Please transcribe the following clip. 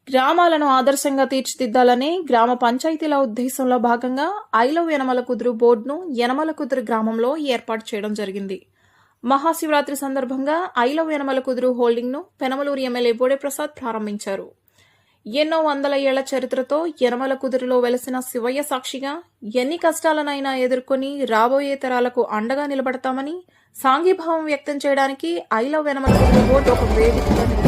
గ్రామాలను ఆదర్శంగా తీర్చిదిద్దాలని గ్రామ పంచాయతీల ఉద్దేశంలో భాగంగా ఐ లవ్ యనమల కుదురు బోర్డును యనమల కుదురు గ్రామంలో ఏర్పాటు చేయడం జరిగింది. మహాశివరాత్రి సందర్భంగా ఐ లవ్ యనమల కుదురు హోల్డింగ్ను పెనమలూరు ఎమ్మెల్యే బోడే ప్రసాద్ ప్రారంభించారు. ఎన్నో వందల ఏళ్ల చరిత్రతో యనమల కుదురులో వెలసిన శివయ్య సాక్షిగా ఎన్ని కష్టాలనైనా ఎదుర్కొని రాబోయే తరాలకు అండగా నిలబడతామని సాంఘీభావం వ్యక్తం చేయడానికి ఐ లవ్ యనమల కుదురు బోర్డు ఒక వేదికగా